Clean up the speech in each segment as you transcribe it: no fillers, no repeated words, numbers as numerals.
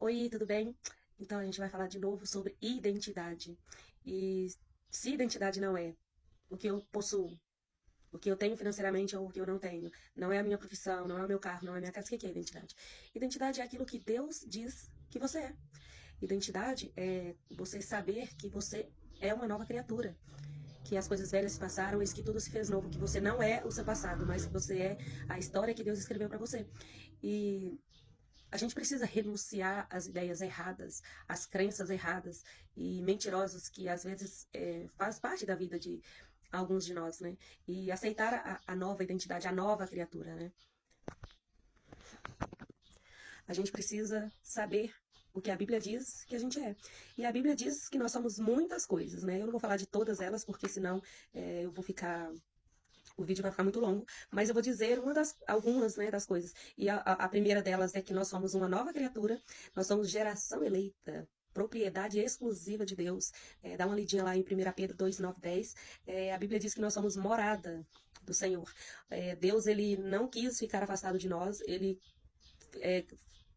Oi, tudo bem? Então a gente vai falar de novo sobre identidade. E se identidade não é o que eu possuo, o que eu tenho financeiramente ou o que eu não tenho, não é a minha profissão, não é o meu carro, não é a minha casa, o que é identidade? Identidade é aquilo que Deus diz que você é. Identidade é você saber que você é uma nova criatura, que as coisas velhas se passaram, e que tudo se fez novo, que você não é o seu passado, mas que você é a história que Deus escreveu para você. E a gente precisa renunciar às ideias erradas, às crenças erradas e mentirosas que às vezes faz parte da vida de alguns de nós, né? E aceitar a nova identidade, a nova criatura, né? A gente precisa saber o que a Bíblia diz que a gente é. E a Bíblia diz que nós somos muitas coisas, né? Eu não vou falar de todas elas, porque senão eu vou ficar o vídeo vai ficar muito longo, mas eu vou dizer algumas, né, das coisas. E a primeira delas é que nós somos uma nova criatura, nós somos geração eleita, propriedade exclusiva de Deus. Dá uma lidinha lá em 1 Pedro 2, 9, 10. A Bíblia diz que nós somos morada do Senhor. Deus, ele não quis ficar afastado de nós, ele é,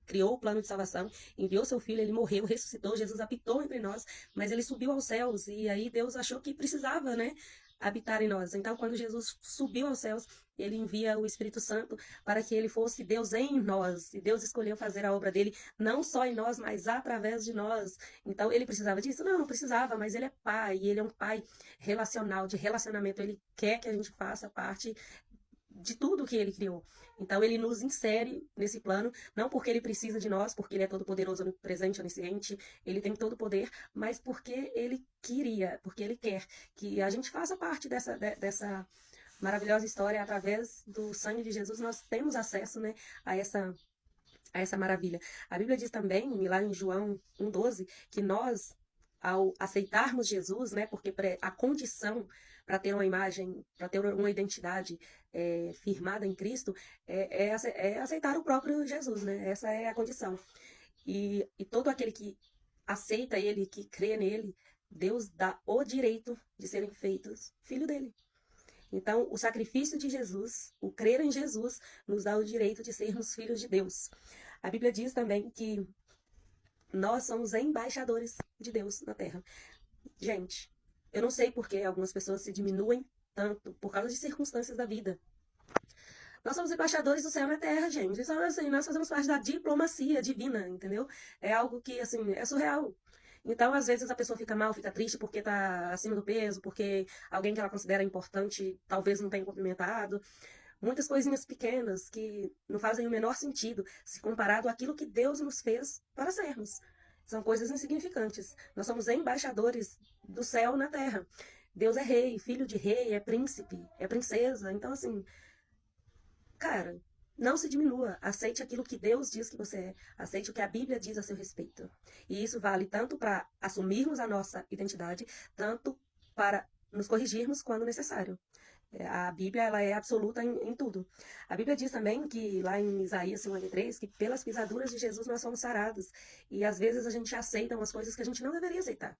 criou o plano de salvação, enviou seu filho, ele morreu, ressuscitou, Jesus habitou entre nós, mas ele subiu aos céus, e aí Deus achou que precisava, né, habitar em nós. Então, quando Jesus subiu aos céus, ele envia o Espírito Santo para que ele fosse Deus em nós. E Deus escolheu fazer a obra dele não só em nós, mas através de nós. Então, ele precisava disso? Não, não precisava, mas ele é pai, e ele é um pai relacional, de relacionamento. Ele quer que a gente faça parte de tudo que ele criou. Então ele nos insere nesse plano, não porque ele precisa de nós, porque ele é todo poderoso, onipresente, onisciente, ele tem todo o poder, mas porque ele queria, porque ele quer que a gente faça parte dessa maravilhosa história. Através do sangue de Jesus nós temos acesso, né, a essa maravilha. A Bíblia diz também, lá em João 1,12, que nós, ao aceitarmos Jesus, né, porque a condição para ter uma imagem, para ter uma identidade firmada em Cristo, é aceitar o próprio Jesus, né? Essa é a condição. E todo aquele que aceita ele, que crê nele, Deus dá o direito de serem feitos filho dele. Então, o sacrifício de Jesus, o crer em Jesus, nos dá o direito de sermos filhos de Deus. A Bíblia diz também que nós somos embaixadores de Deus na Terra. Gente, eu não sei por que algumas pessoas se diminuem tanto por causa de circunstâncias da vida. Nós somos embaixadores do céu na Terra, gente. Então, assim, nós fazemos parte da diplomacia divina, entendeu? É algo que, assim, é surreal. Então, às vezes, a pessoa fica mal, fica triste porque está acima do peso, porque alguém que ela considera importante talvez não tenha cumprimentado. Muitas coisinhas pequenas que não fazem o menor sentido se comparado àquilo que Deus nos fez para sermos. São coisas insignificantes. Nós somos embaixadores do céu na terra. Deus é rei, filho de rei, é príncipe, é princesa. Então, assim, cara, não se diminua. Aceite aquilo que Deus diz que você é. Aceite o que a Bíblia diz a seu respeito. E isso vale tanto para assumirmos a nossa identidade, tanto para nos corrigirmos quando necessário. A Bíblia, ela é absoluta em tudo. A Bíblia diz também que, lá em Isaías 53, que pelas pisaduras de Jesus nós somos sarados. E às vezes a gente aceita umas coisas que a gente não deveria aceitar.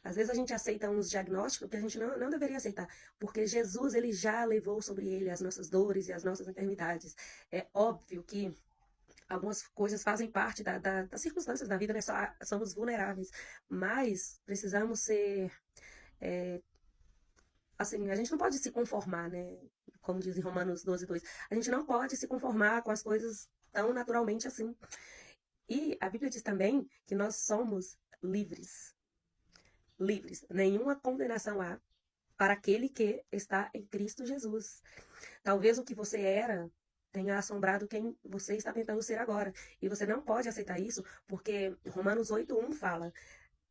Às vezes a gente aceita uns diagnósticos que a gente não deveria aceitar, porque Jesus, ele já levou sobre ele as nossas dores e as nossas enfermidades. É óbvio que algumas coisas fazem parte das circunstâncias da vida, né? Somos vulneráveis, mas precisamos ser assim, a gente não pode se conformar, né? Como diz em Romanos 12, 2. A gente não pode se conformar com as coisas tão naturalmente assim. E a Bíblia diz também que nós somos livres. Livres. Nenhuma condenação há para aquele que está em Cristo Jesus. Talvez o que você era tenha assombrado quem você está tentando ser agora. E você não pode aceitar isso, porque Romanos 8:1 fala: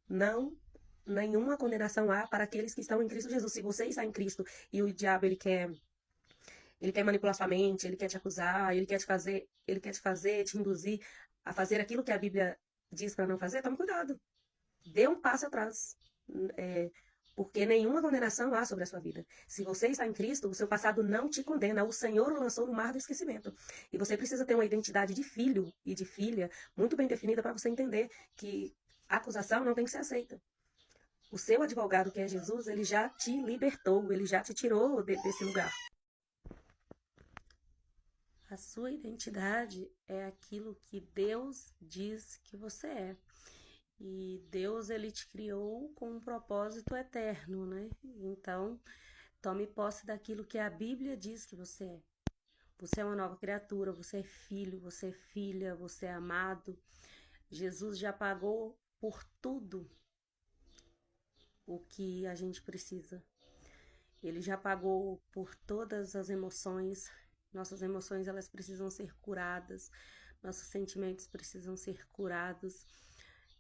não, nenhuma condenação há para aqueles que estão em Cristo Jesus. Se você está em Cristo e o diabo ele quer manipular sua mente, ele quer te acusar, ele quer te induzir a fazer aquilo que a Bíblia diz para não fazer, tome cuidado. Dê um passo atrás. É, porque nenhuma condenação há sobre a sua vida. Se você está em Cristo, o seu passado não te condena. O Senhor o lançou no mar do esquecimento. E você precisa ter uma identidade de filho e de filha muito bem definida para você entender que a acusação não tem que ser aceita. O seu advogado, que é Jesus, ele já te libertou, ele já te tirou desse lugar. A sua identidade é aquilo que Deus diz que você é. E Deus, ele te criou com um propósito eterno, né? Então, tome posse daquilo que a Bíblia diz que você é. Você é uma nova criatura, você é filho, você é filha, você é amado. Jesus já pagou por tudo o que a gente precisa. Ele já pagou por todas as emoções. Nossas emoções, elas precisam ser curadas. Nossos sentimentos precisam ser curados.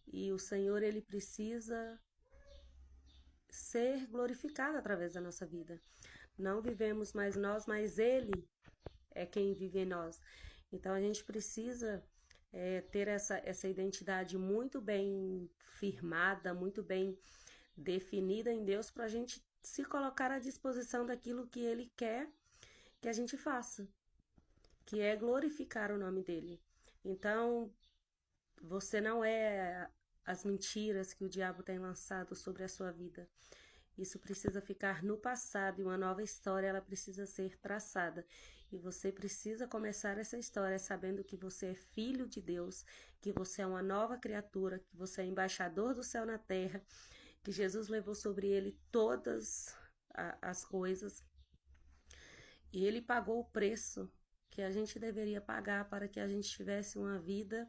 E o Senhor, ele precisa ser glorificado através da nossa vida. Não vivemos mais nós, mas Ele é quem vive em nós. Então a gente precisa ter essa identidade muito bem firmada, muito bem definida em Deus, para a gente se colocar à disposição daquilo que Ele quer que a gente faça, que é glorificar o nome dEle. Então, você não é as mentiras que o diabo tem lançado sobre a sua vida. Isso precisa ficar no passado e uma nova história ela precisa ser traçada. E você precisa começar essa história sabendo que você é filho de Deus, que você é uma nova criatura, que você é embaixador do céu na terra, que Jesus levou sobre ele todas as coisas e ele pagou o preço que a gente deveria pagar para que a gente tivesse uma vida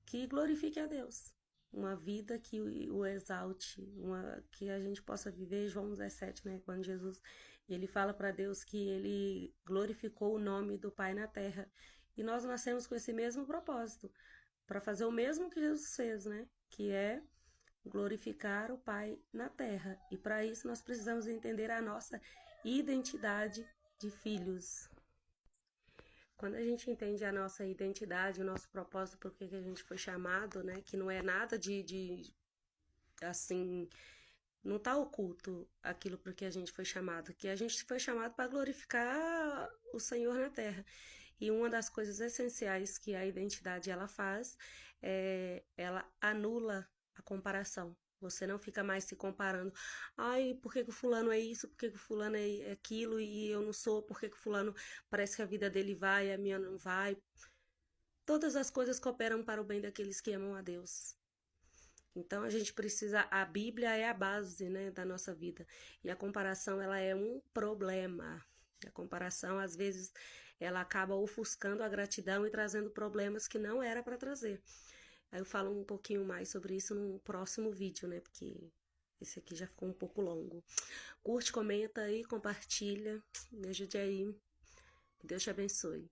que glorifique a Deus. Uma vida que o exalte, que a gente possa viver. João 17, né? Quando Jesus ele fala para Deus que ele glorificou o nome do Pai na terra. E nós nascemos com esse mesmo propósito, para fazer o mesmo que Jesus fez, né? Que é glorificar o Pai na terra. E para isso nós precisamos entender a nossa identidade de filhos. Quando a gente entende a nossa identidade, o nosso propósito, por que a gente foi chamado, né? Que não é nada de assim, não está oculto aquilo por que a gente foi chamado, que a gente foi chamado para glorificar o Senhor na terra. E uma das coisas essenciais que a identidade ela faz é ela anula a comparação. Você não fica mais se comparando. Ai, por que o fulano é isso? Por que o fulano é aquilo e eu não sou? Por que o fulano parece que a vida dele vai e a minha não vai? Todas as coisas cooperam para o bem daqueles que amam a Deus. Então a gente precisa, a Bíblia é a base, né, da nossa vida. E a comparação ela é um problema. A comparação às vezes ela acaba ofuscando a gratidão e trazendo problemas que não era para trazer. Aí eu falo um pouquinho mais sobre isso no próximo vídeo, né? Porque esse aqui já ficou um pouco longo. Curte, comenta aí, compartilha, me ajude aí. Que Deus te abençoe.